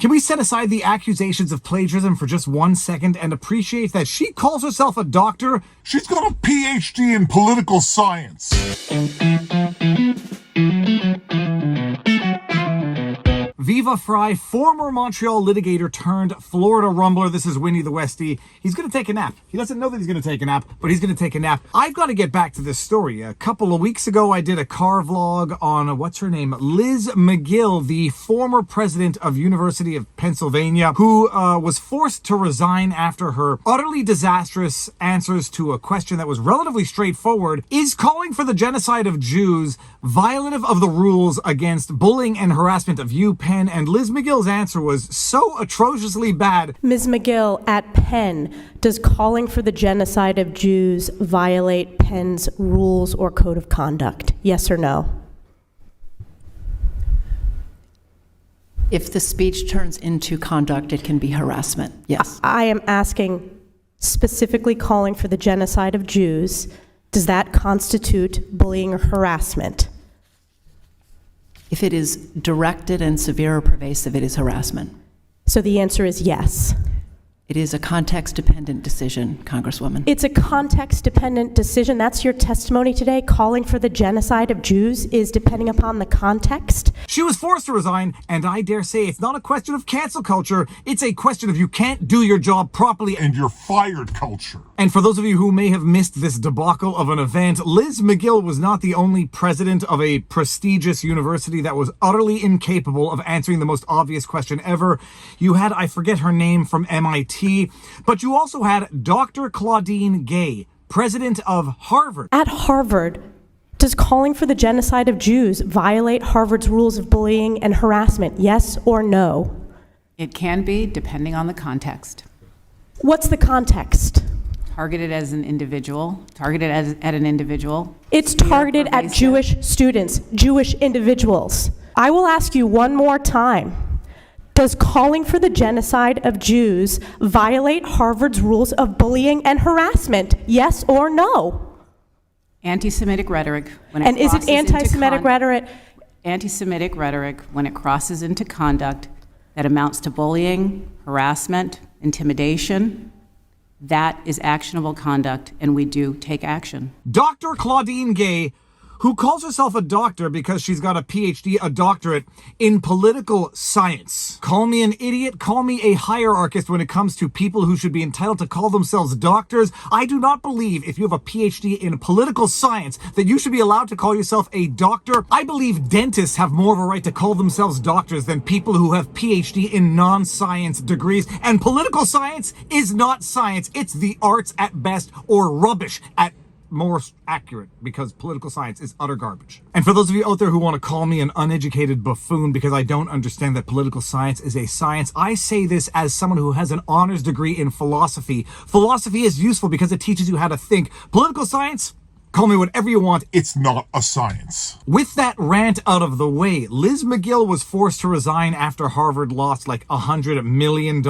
Can we set aside the accusations of plagiarism for just 1 second and appreciate that she calls herself a doctor? She's got a PhD in political science. Viva Frei, former Montreal litigator turned Florida rumbler. This is Winnie the Westie. He's going to take a nap. He doesn't know that he's going to take a nap, but he's going to take a nap. I've got to get back to this story. A couple of weeks ago, I did a car vlog on, what's her name? Liz McGill, the former president of University of Pennsylvania, who was forced to resign after her utterly disastrous answers to a question that was relatively straightforward. Is calling for the genocide of Jews violative of the rules against bullying and harassment of UPenn? And Liz McGill's answer was so atrociously bad. Ms. McGill, at Penn, does calling for the genocide of Jews violate Penn's rules or code of conduct? Yes or no? If the speech turns into conduct, it can be harassment, yes. I am asking specifically calling for the genocide of Jews. Does that constitute bullying or harassment? If it is directed and severe or pervasive, it is harassment. So the answer is yes. It is a context-dependent decision, Congresswoman. It's a context-dependent decision. That's your testimony today. Calling for the genocide of Jews is depending upon the context. She was forced to resign, and I dare say it's not a question of cancel culture. It's a question of you can't do your job properly And you're fired culture. And for those of you who may have missed this debacle of an event, Liz McGill was not the only president of a prestigious university that was utterly incapable of answering the most obvious question ever. You had, I forget her name, from MIT, but you also had Dr. Claudine Gay, president of Harvard. At Harvard, does calling for the genocide of Jews violate Harvard's rules of bullying and harassment? Yes or no? It can be, depending on the context. What's the context? Targeted as an individual, targeted at an individual. It's targeted at Jewish students, Jewish individuals. I will ask you one more time. Does calling for the genocide of Jews violate Harvard's rules of bullying and harassment? Yes or no? Anti-Semitic rhetoric. When And is it anti-Semitic rhetoric? Anti-Semitic rhetoric, when it crosses into conduct that amounts to bullying, harassment, intimidation, that is actionable conduct, and we do take action. Dr. Claudine Gay, who calls herself a doctor because she's got a PhD, a doctorate in political science. Call me an idiot, call me a hierarchist when it comes to people who should be entitled to call themselves doctors. I do not believe if you have a PhD in political science that you should be allowed to call yourself a doctor. I believe dentists have more of a right to call themselves doctors than people who have PhD in non-science degrees. And political science is not science. It's the arts at best, or rubbish at more accurate, because political science is utter garbage. And for those of you out there who want to call me an uneducated buffoon because I don't understand that political science is a science, I say this as someone who has an honors degree in philosophy. Philosophy is useful because it teaches you how to think. Political science? Call me whatever you want. It's not a science. With that rant out of the way, Liz McGill was forced to resign after Harvard lost like $100 million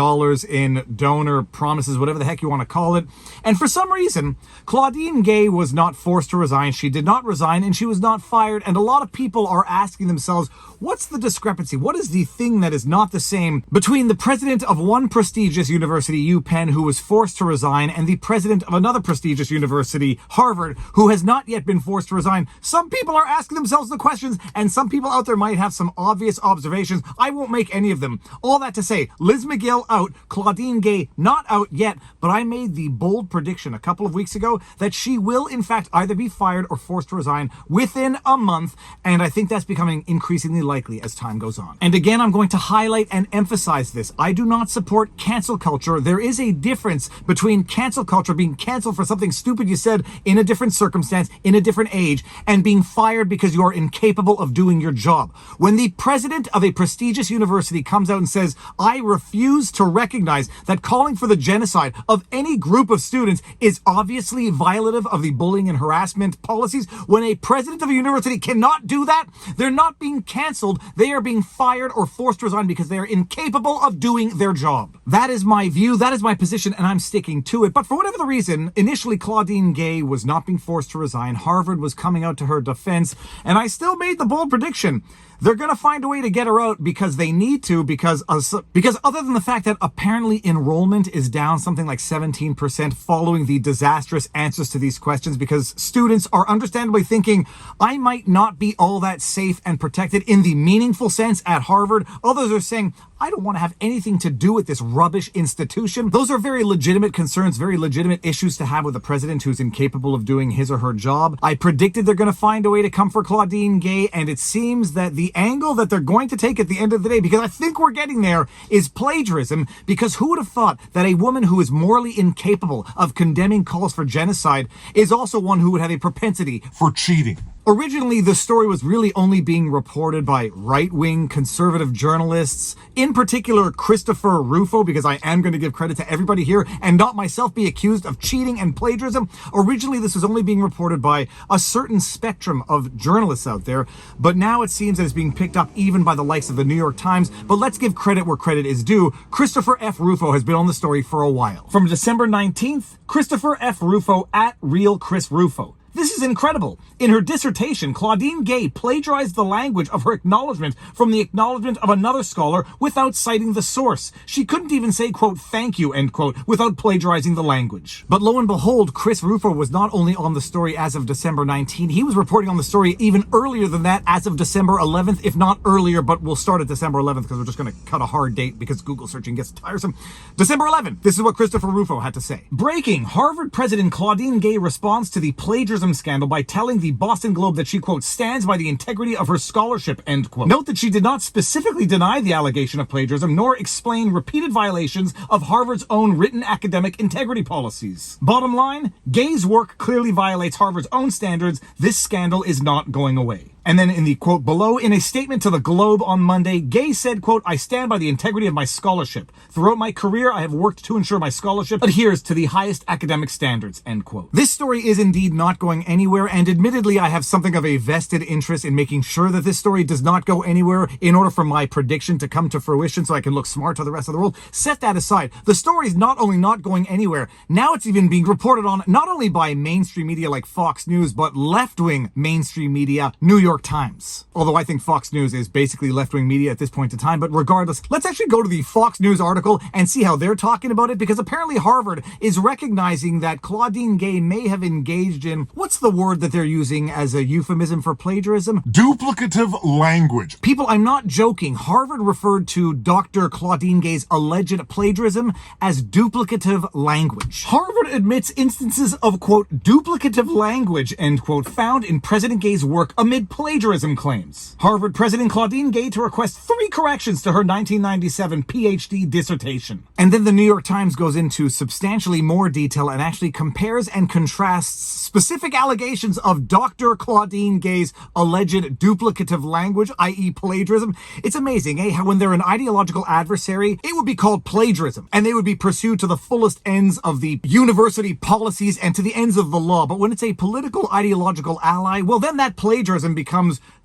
in donor promises, whatever the heck you want to call it. And for some reason, Claudine Gay was not forced to resign. She did not resign, and she was not fired. And a lot of people are asking themselves, what's the discrepancy? What is the thing that is not the same between the president of one prestigious university, UPenn, who was forced to resign, and the president of another prestigious university, Harvard, who has not yet been forced to resign? Some people are asking themselves the questions, and some people out there might have some obvious observations. I won't make any of them. All that to say, Liz McGill out, Claudine Gay not out yet, but I made the bold prediction a couple of weeks ago that she will in fact either be fired or forced to resign within a month, and I think that's becoming increasingly likely as time goes on. And again, I'm going to highlight and emphasize this. I do not support cancel culture. There is a difference between cancel culture, being canceled for something stupid you said in a different circumstance, in a different age, and being fired because you are incapable of doing your job. When the president of a prestigious university comes out and says, I refuse to recognize that calling for the genocide of any group of students is obviously violative of the bullying and harassment policies, when a president of a university cannot do that, they're not being canceled. They are being fired or forced to resign because they are incapable of doing their job. That is my view. That is my position, and I'm sticking to it. But for whatever the reason, initially Claudine Gay was not being forced to resign. Harvard was coming out to her defense, and I still made the bold prediction They're going to find a way to get her out because they need to, because other than the fact that apparently enrollment is down something like 17% following the disastrous answers to these questions, because students are understandably thinking, I might not be all that safe and protected in the meaningful sense at Harvard. Others are saying, I don't want to have anything to do with this rubbish institution. Those are very legitimate concerns, very legitimate issues to have with a president who's incapable of doing his or her job. I predicted they're going to find a way to come for Claudine Gay, and it seems that the angle that they're going to take at the end of the day, because I think we're getting there, is plagiarism, because who would have thought that a woman who is morally incapable of condemning calls for genocide is also one who would have a propensity for cheating. Originally, the story was really only being reported by right-wing conservative journalists, in particular Christopher Rufo, because I am going to give credit to everybody here and not myself be accused of cheating and plagiarism. Originally, this was only being reported by a certain spectrum of journalists out there, but now it seems that it's being picked up even by the likes of the New York Times. But let's give credit where credit is due. Christopher F. Rufo has been on the story for a while. From December 19th, Christopher F. Rufo at Real Chris Rufo. This is incredible. In her dissertation, Claudine Gay plagiarized the language of her acknowledgement from the acknowledgement of another scholar without citing the source. She couldn't even say, quote, thank you, end quote, without plagiarizing the language. But lo and behold, Chris Rufo was not only on the story as of December 19, he was reporting on the story even earlier than that, as of December 11th, if not earlier, but we'll start at December 11th because we're just going to cut a hard date because Google searching gets tiresome. December 11th, this is what Christopher Rufo had to say. Breaking, Harvard President Claudine Gay responds to the plagiarism scandal by telling the Boston Globe that she, quote, stands by the integrity of her scholarship, end quote. Note that she did not specifically deny the allegation of plagiarism, nor explain repeated violations of Harvard's own written academic integrity policies. Bottom line, Gay's work clearly violates Harvard's own standards. This scandal is not going away. And then in the quote below, in a statement to the Globe on Monday, Gay said, quote, I stand by the integrity of my scholarship. Throughout my career, I have worked to ensure my scholarship adheres to the highest academic standards, end quote. This story is indeed not going anywhere, and admittedly, I have something of a vested interest in making sure that this story does not go anywhere in order for my prediction to come to fruition so I can look smart to the rest of the world. Set that aside. The story is not only not going anywhere, now it's even being reported on not only by mainstream media like Fox News, but left-wing mainstream media, New York Times. Although I think Fox News is basically left-wing media at this point in time, but regardless, let's actually go to the Fox News article and see how they're talking about it, because apparently Harvard is recognizing that Claudine Gay may have engaged in, what's the word that they're using as a euphemism for plagiarism? Duplicative language. People, I'm not joking. Harvard referred to Dr. Claudine Gay's alleged plagiarism as duplicative language. Harvard admits instances of, quote, duplicative language, end quote, found in President Gay's work amid plagiarism claims. Harvard President Claudine Gay to request 3 corrections to her 1997 PhD dissertation. And then the New York Times goes into substantially more detail and actually compares and contrasts specific allegations of Dr. Claudine Gay's alleged duplicative language, i.e. plagiarism. It's amazing, how when they're an ideological adversary, it would be called plagiarism, and they would be pursued to the fullest ends of the university policies and to the ends of the law. But when it's a political ideological ally, well, then that plagiarism becomes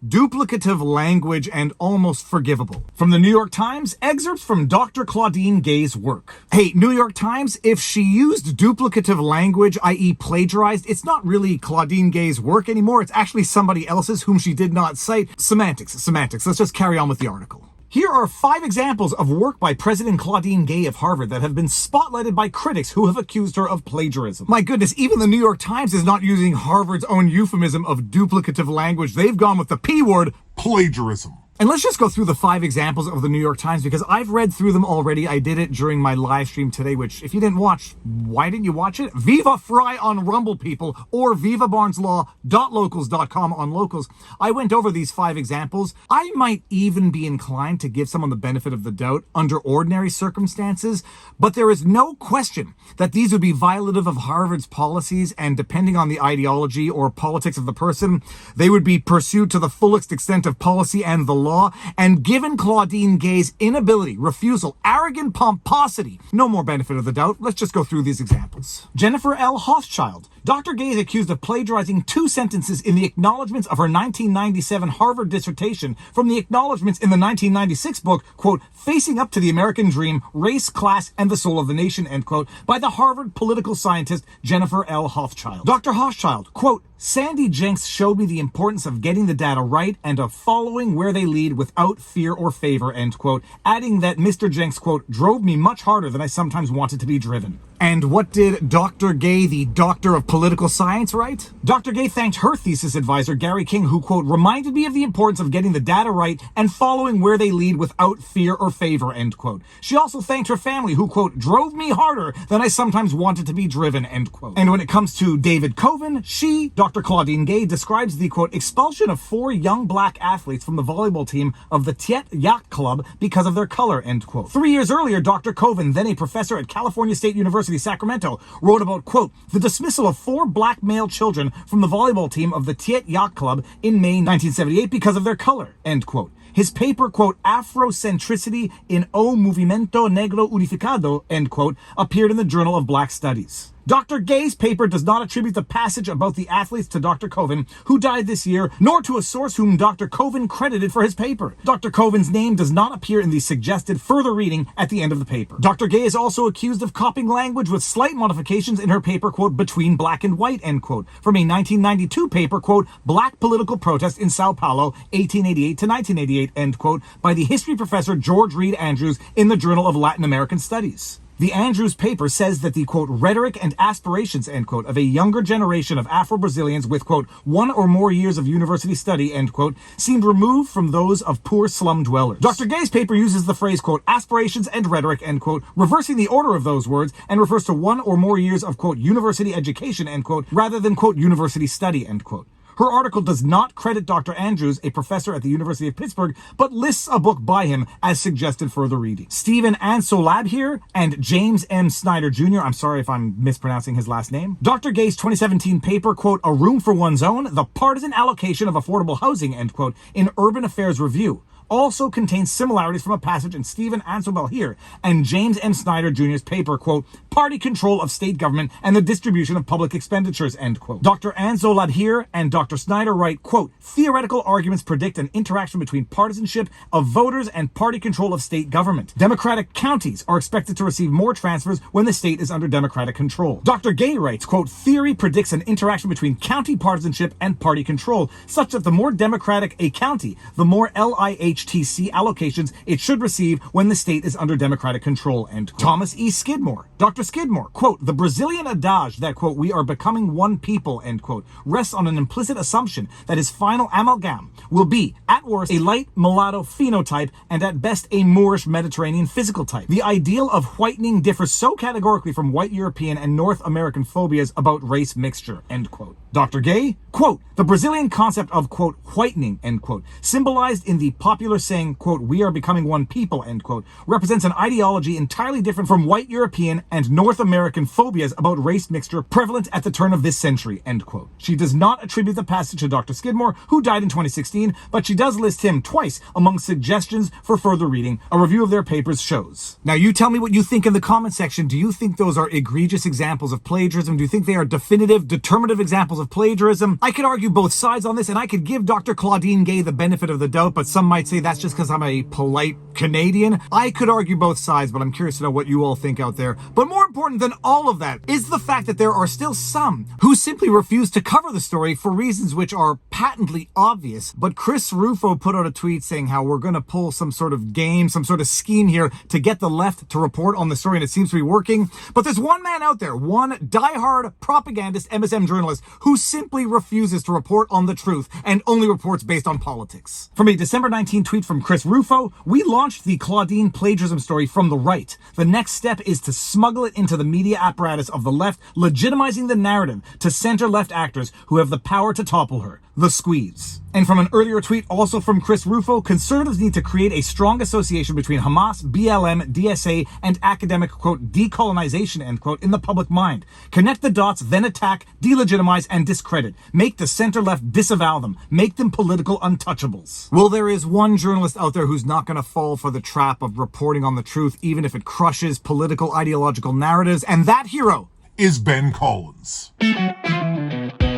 duplicative language and almost forgivable. From the New York Times, excerpts from Dr. Claudine Gay's work. Hey, New York Times, if she used duplicative language, i.e. plagiarized, it's not really Claudine Gay's work anymore. It's actually somebody else's whom she did not cite. Semantics. Let's just carry on with the article. Here are 5 examples of work by President Claudine Gay of Harvard that have been spotlighted by critics who have accused her of plagiarism. My goodness, even the New York Times is not using Harvard's own euphemism of duplicative language. They've gone with the P word, Plagiarism. And let's just go through the 5 examples of the New York Times, because I've read through them already. I did it during my live stream today, which if you didn't watch, why didn't you watch it? Viva Frei on Rumble, people, or vivabarneslaw.locals.com on Locals. I went over these 5 examples. I might even be inclined to give someone the benefit of the doubt under ordinary circumstances, but there is no question that these would be violative of Harvard's policies, and depending on the ideology or politics of the person, they would be pursued to the fullest extent of policy and the law. And given Claudine Gay's inability, refusal, arrogant pomposity, no more benefit of the doubt. Let's just go through these examples. Jennifer L. Hochschild Dr. Gay is accused of plagiarizing 2 sentences in the acknowledgments of her 1997 Harvard dissertation from the acknowledgments in the 1996 book, quote, Facing Up to the American Dream, Race, Class, and the Soul of the Nation, end quote, by the Harvard political scientist Jennifer L. Hochschild. Dr. Hochschild, quote, Sandy Jenks showed me the importance of getting the data right and of following where they lead without fear or favor, end quote, adding that Mr. Jenks, quote, drove me much harder than I sometimes wanted to be driven. And what did Dr. Gay, the doctor of political science, write? Dr. Gay thanked her thesis advisor, Gary King, who, quote, reminded me of the importance of getting the data right and following where they lead without fear or favor, end quote. She also thanked her family, who, quote, drove me harder than I sometimes wanted to be driven, end quote. And when it comes to David Coven, she, Dr. Claudine Gay, describes the, quote, expulsion of 4 young black athletes from the volleyball team of the Tiet Yacht Club because of their color, end quote. 3 years earlier, Dr. Coven, then a professor at California State University, Sacramento, wrote about, quote, the dismissal of 4 black male children from the volleyball team of the Tiet Yacht Club in May 1978 because of their color, end quote. His paper, quote, Afrocentricity in O Movimento Negro Unificado, end quote, appeared in the Journal of Black Studies. Dr. Gay's paper does not attribute the passage about the athletes to Dr. Coven, who died this year, nor to a source whom Dr. Coven credited for his paper. Dr. Coven's name does not appear in the suggested further reading at the end of the paper. Dr. Gay is also accused of copying language with slight modifications in her paper, quote, Between Black and White, end quote, from a 1992 paper, quote, Black Political Protest in Sao Paulo, 1888 to 1988, end quote, by the history professor George Reed Andrews in the Journal of Latin American Studies. The Andrews paper says that the, quote, rhetoric and aspirations, end quote, of a younger generation of Afro-Brazilians with, quote, 1 or more years of university study, end quote, seemed removed from those of poor slum dwellers. Dr. Gay's paper uses the phrase, quote, aspirations and rhetoric, end quote, reversing the order of those words and refers to 1 or more years of, quote, university education, end quote, rather than, quote, university study, end quote. Her article does not credit Dr. Andrews, a professor at the University of Pittsburgh, but lists a book by him as suggested further reading. Stephen Ansolab here and James M. Snyder Jr., I'm sorry if I'm mispronouncing his last name. Dr. Gay's 2017 paper, quote, A Room for One's Own, the Partisan Allocation of Affordable Housing, end quote, in Urban Affairs Review, also contains similarities from a passage in Stephen Ansobel here and James M. Snyder Jr.'s paper, quote, Party Control of State Government and the Distribution of Public Expenditures, end quote. Dr. Ansolad here and Dr. Snyder write, quote, Theoretical arguments predict an interaction between partisanship of voters and party control of state government. Democratic counties are expected to receive more transfers when the state is under Democratic control. Dr. Gay writes, quote, Theory predicts an interaction between county partisanship and party control, such that the more Democratic a county, the more LIHTC allocations it should receive when the state is under Democratic control, end quote. Thomas E. Skidmore. Dr. Skidmore, quote, The Brazilian adage that, quote, we are becoming one people, end quote, rests on an implicit assumption that his final amalgam will be, at worst, a light mulatto phenotype and at best a Moorish Mediterranean physical type. The ideal of whitening differs so categorically from white European and North American phobias about race mixture, end quote. Dr. Gay, quote, the Brazilian concept of, quote, whitening, end quote, symbolized in the popular saying, quote, we are becoming one people, end quote, represents an ideology entirely different from white European and North American phobias about race mixture prevalent at the turn of this century, end quote. She does not attribute the passage to Dr. Skidmore, who died in 2016, but she does list him twice among suggestions for further reading. A review of their papers shows. Now you tell me what you think in the comment section. Do you think those are egregious examples of plagiarism? Do you think they are definitive, determinative examples of plagiarism? I could argue both sides on this, and I could give Dr. Claudine Gay the benefit of the doubt, but some might say that's just because I'm a polite Canadian. I could argue both sides, but I'm curious to know what you all think out there. But more important than all of that is the fact that there are still some who simply refuse to cover the story for reasons which are patently obvious. But Chris Rufo put out a tweet saying how we're going to pull some sort of game, some sort of scheme here to get the left to report on the story, and it seems to be working. But there's one man out there, one diehard propagandist MSM journalist who simply refuses to report on the truth and only reports based on politics. From a December 19 tweet from Chris Rufo, we launched the Claudine plagiarism story from the right. The next step is to smuggle it into the media apparatus of the left, legitimizing the narrative to center-left actors who have the power to topple her. The squeeze. And from an earlier tweet, also from Chris Rufo, conservatives need to create a strong association between Hamas, BLM, DSA, and academic, quote, decolonization, end quote, in the public mind. Connect the dots, then attack, delegitimize, and discredit. Make the center-left disavow them. Make them political untouchables. Well, there is one journalist out there who's not going to fall for the trap of reporting on the truth, even if it crushes political ideological narratives, and that hero is Ben Collins.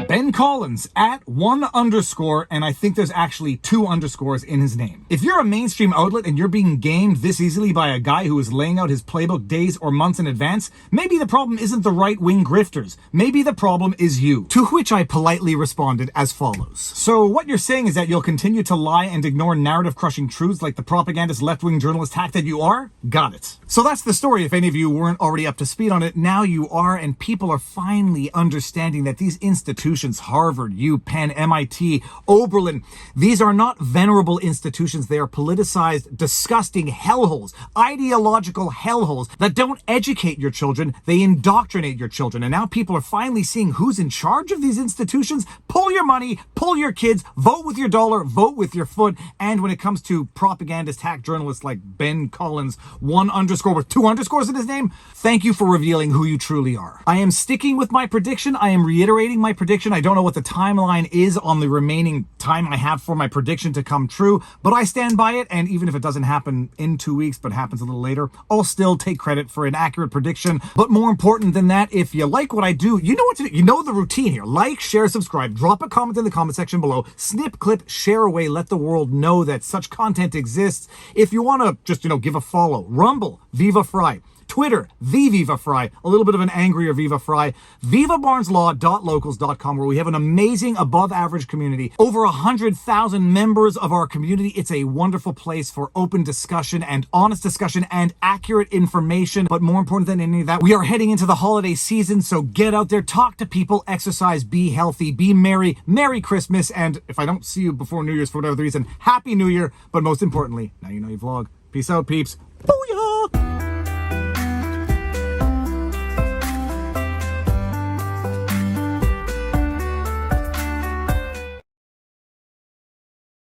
Ben Collins at @1_, and I think there's actually 2 underscores in his name. If you're a mainstream outlet and you're being gamed this easily by a guy who is laying out his playbook days or months in advance, maybe the problem isn't the right-wing grifters. Maybe the problem is you. To which I politely responded as follows. So what you're saying is that you'll continue to lie and ignore narrative-crushing truths like the propagandist left-wing journalist hack that you are? Got it. So that's the story. If any of you weren't already up to speed on it, now you are, and people are finally understanding that these institutions, Harvard, UPenn, MIT, Oberlin, these are not venerable institutions. They are politicized, disgusting hellholes, ideological hellholes that don't educate your children. They indoctrinate your children. And now people are finally seeing who's in charge of these institutions. Pull your money, pull your kids, vote with your dollar, vote with your foot. And when it comes to propagandist hack journalists like Ben Collins, _, with 2 underscores in his name, thank you for revealing who you truly are. I am sticking with my prediction. I am reiterating my prediction. I don't know what the timeline is on the remaining time I have for my prediction to come true, but I stand by it, and even if it doesn't happen in 2 weeks, but happens a little later, I'll still take credit for an accurate prediction. But more important than that, if you like what I do, you know what to do. You know the routine here. Like, share, subscribe, drop a comment in the comment section below, snip, clip, share away, let the world know that such content exists. If you want to just, give a follow, Rumble, Viva Frei. Twitter, the Viva Frei, a little bit of an angrier Viva Frei, vivabarneslaw.locals.com, where we have an amazing above average community, over 100,000 members of our community. It's a wonderful place for open discussion and honest discussion and accurate information. But more important than any of that, we are heading into the holiday season, so get out there, talk to people, exercise, be healthy, be merry, Merry Christmas, and if I don't see you before New Year's for whatever reason, Happy New Year, but most importantly, now you know you vlog. Peace out, peeps. Booyah!